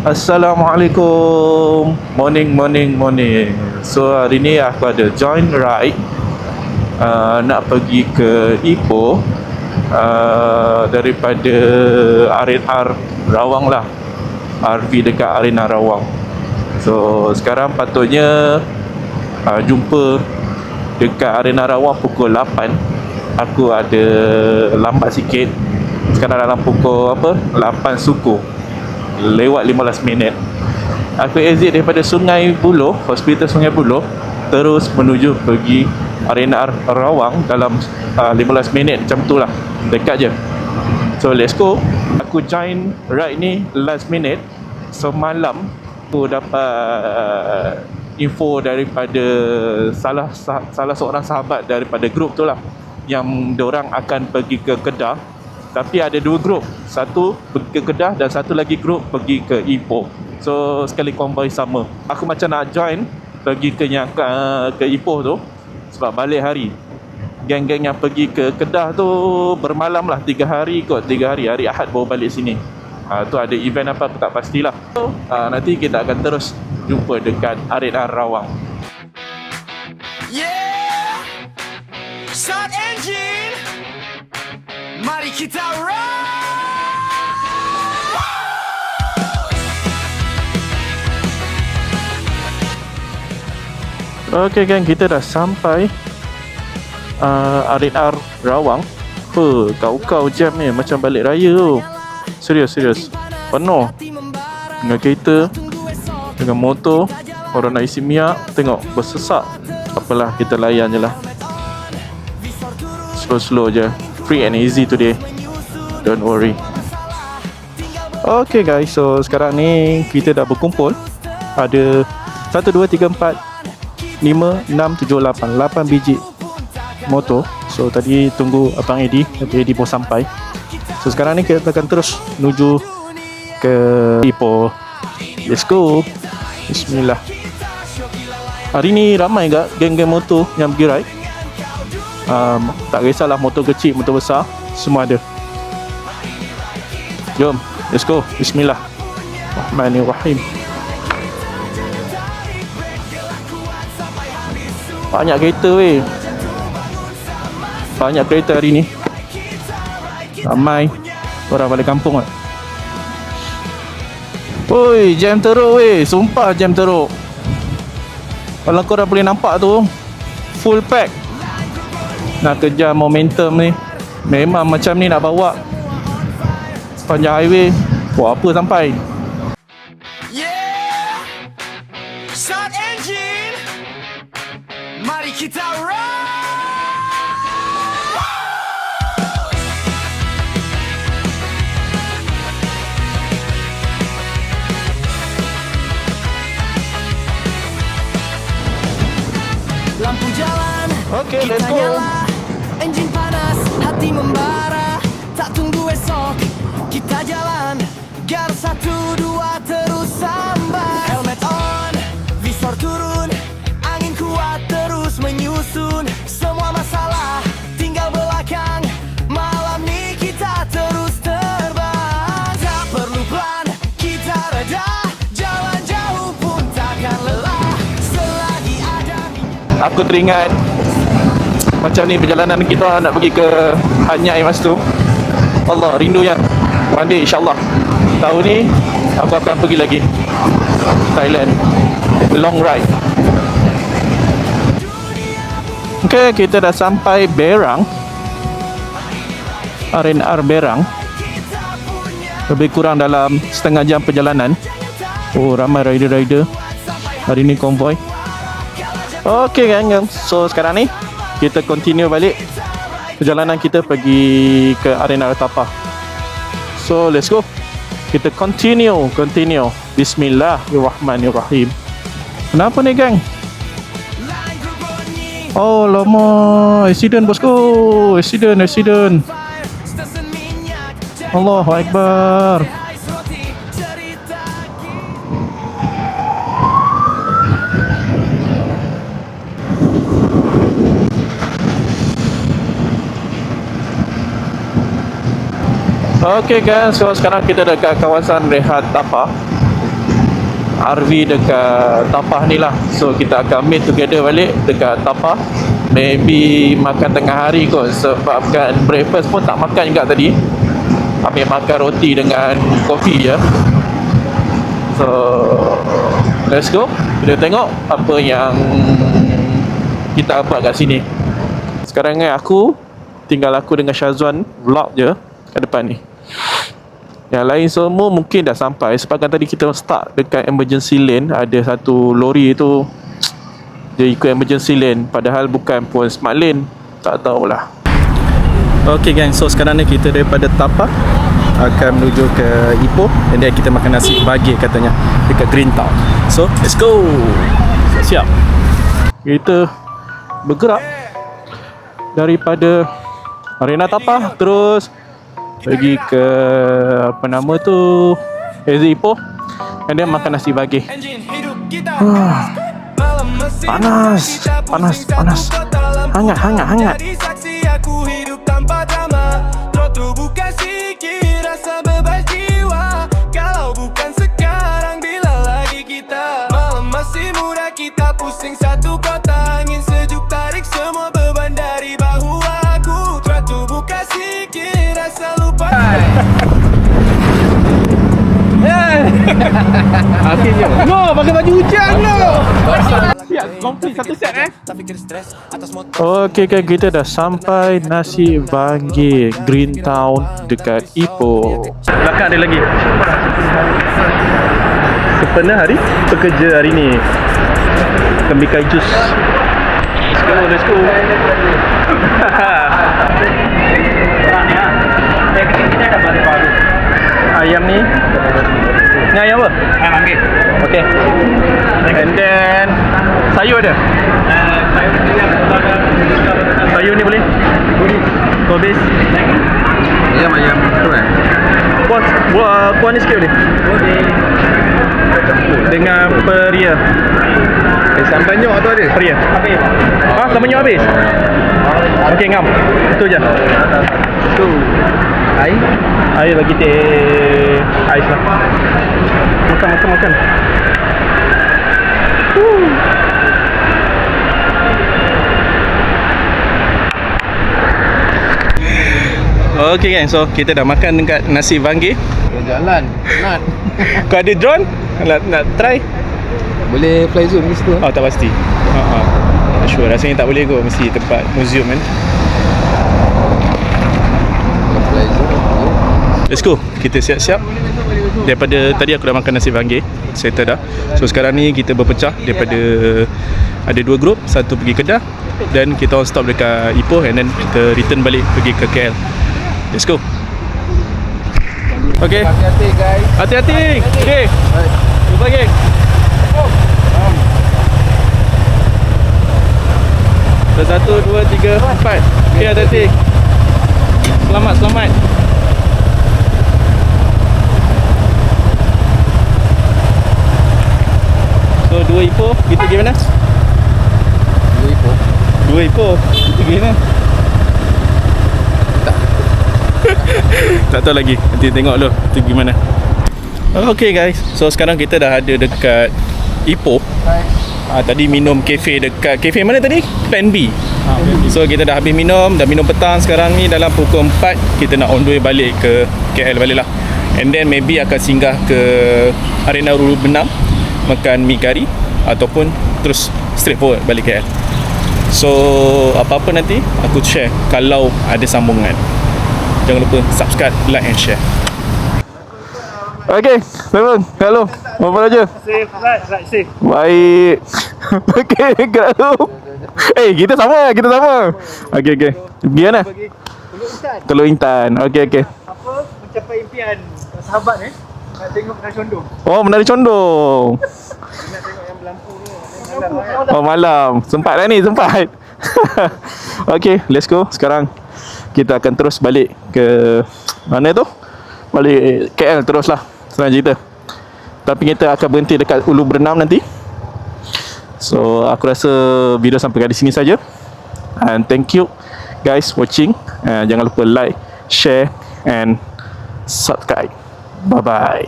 Assalamualaikum. Morning. So hari ni aku ada join ride nak pergi ke Ipoh, daripada R&R Rawang lah. RV dekat Arena Rawang. So sekarang patutnya jumpa dekat Arena Rawang pukul 8. Aku ada lambat sikit. Sekarang dalam pukul 8 suku, lewat 15 minit. Aku exit daripada Sungai Buloh, Hospital Sungai Buloh, terus menuju pergi Arena Rawang dalam 15 minit macam tu lah. Dekat je. So let's go. Aku join ride ni last minute. Semalam aku dapat info daripada salah seorang sahabat daripada grup tu lah, yang diorang akan pergi ke Kedah. Tapi ada dua grup, satu pergi ke Kedah dan satu lagi grup pergi ke Ipoh. So sekali konvoi sama. Aku macam nak join pergi ke Ipoh tu sebab balik hari. Geng-geng yang pergi ke Kedah tu bermalam lah, 3 hari kot, 3 hari. Hari Ahad baru balik sini. Tu ada event apa aku tak pastilah. So nanti kita akan terus jumpa dekat Arena Rawang. Yeah! Start engine! Mari kita ride! Okay geng, kita dah sampai Arena Rawang. Kau jam ni macam balik raya tu. Serius penuh dengan kereta, dengan motor. Orang nak isi minyak, tengok bersesak. Apalah, kita layan je lah. Slow je. Free and easy today. Don't worry. Okay guys, so sekarang ni kita dah berkumpul. Ada 1, 2, 3, 4, 5, 6, 7, 8 biji motor. So tadi tunggu Abang Eddie, tapi Eddie pun sampai. So sekarang ni kita akan terus menuju ke Ipoh. Let's go. Bismillah. Hari ni ramai tak geng-geng motor yang pergi ride? Tak kisahlah motor kecil, motor besar, semua ada. Jom, let's go. Bismillah. Rahmanirrahim. Banyak kereta weh. Banyak kereta hari ni. Ramai orang balik kampung kan. Oi, jam teruk weh. Sumpah jam teruk. Kalau korang boleh nampak tu, full pack. Nak kejar momentum ni, memang macam ni nak bawa sepanjang highway. Buat apa sampai. Yeah! Start engine! Mari kita ride! Lampu jalan, Okay, kita let's go. nyala. Enjin panas, hati membara. Tak tunggu esok, kita jalan. Gar 1, 2, terus sambar. Helmet on, visor turun. Angin kuat terus menyusun. Semua masalah tinggal belakang. Malam ni kita terus terbang. Tak perlu plan, kita reda. Jalan jauh pun takkan lelah. Selagi ada Aku teringat macam ni perjalanan kita nak pergi ke Hanyai masa tu. Allah, rindu ya. One day insyaAllah. Tahun ni aku akan pergi lagi Thailand, long ride. Okay, kita dah sampai Berang, Arena Berang. Lebih kurang dalam setengah jam perjalanan. Oh, ramai rider-rider hari ni, konvoi. Okay gang, so sekarang ni kita continue balik perjalanan kita pergi ke Arena Tapah. So let's go. Kita continue. Bismillahirrahmanirrahim. Kenapa ni gang? Oh lama, accident bosku. Accident. Allahu Akbar. Okay guys, so sekarang kita dekat kawasan Rehat Tapah. RV dekat Tapah ni lah. So kita akan meet together balik dekat Tapah. Maybe makan tengah hari kot, sebabkan breakfast pun tak makan juga tadi. Ambil makan roti dengan kopi je. So let's go. Kita tengok apa yang kita buat kat sini. Sekarang ni tinggal aku dengan Syazwan vlog je kat depan ni. Yang lain semua mungkin dah sampai. Sebab kan tadi kita start dekat emergency lane. Ada satu lori tu dia ikut emergency lane, padahal bukan pun smart lane. Tak tahulah. Okay gang, so sekarang ni kita daripada Tapah akan menuju ke Ipoh, and then kita makan nasi bagi katanya dekat Green Town. So let's go. Siap. Kita bergerak daripada Arena Tapah terus pergi ke apa nama tu, exit Ipoh, and then makan nasi bagi. Panas. Hangat. Akhirnya. No, pakai baju hujan no. Ya, komplit satu set Okay, kita dah sampai nasi bagi Green Town dekat Ipoh. Belakang ada lagi. Sepenuh hari pekerja hari ni. Kembikai jus. Let's go. Ayam ni. Ni ayam apa? Ayam anggit. Okay. And then sayur ada? Sayur ni boleh? Boleh. Ayam tu buat ni sikit boleh? Boleh. Dengan peria. Sambal nyok tu ada? Peria. Habis. Sambal nyok habis? Okay, ngam. Itu je. Tu. Air bagi teh ais lah. Makan. Okay kan, so kita dah makan dekat nasi banggi. Jalan, nak. Kau ada drone? Nak try? Boleh fly zoom di situ? Oh, tak pasti. Sure, rasanya tak boleh kot. Mesti tempat museum kan. Fly zoom. Let's go. Kita siap-siap. Daripada tadi aku dah makan nasi banggi, settle dah. So sekarang ni kita berpecah daripada ada 2 grup, satu pergi Kedah dan kita on stop dekat Ipoh, and then kita return balik pergi ke KL. Let's go. Okay. Hati-hati guys. Hati-hati. Okay. Jumpa geng. Satu, dua, tiga, empat. Okay, hati-hati. Selamat. So 2 Ipoh, kita pergi mana? 2 Ipoh, kita pergi mana? Tak tahu lagi, nanti tengok dulu kita pergi mana. Okay guys, so sekarang kita dah ada dekat Ipoh. Tadi minum kafe dekat kafe mana tadi? Plan B. So kita dah habis minum petang. Sekarang ni dalam pukul 4 kita nak on the way balik ke KL balik lah. And then maybe akan singgah ke Arena Ulu Benam, makan mi kari, ataupun terus straight forward balik KL. So apa-apa nanti aku share kalau ada sambungan. Jangan lupa subscribe, like and share. Okay, teman, halo. Apa aja? Safe, right, safe. Baik. Okay, gerak tu. Kita sama. Okay. Pergi mana? Teluk Intan. Okay. Apa mencapai impian sahabat nak tengok Menara Condong. Oh, Menara Condong. Nak tengok yang berlampu ni. Oh, malam. Sempat lah ni, sempat. Okay, let's go. Sekarang kita akan terus balik ke mana tu? Balik KL teruslah. Senang cerita. Tapi kita akan berhenti dekat Ulu Berenam nanti. So aku rasa video sampai kat sini saja. And thank you guys watching. Jangan lupa like, share and subscribe. Bye bye.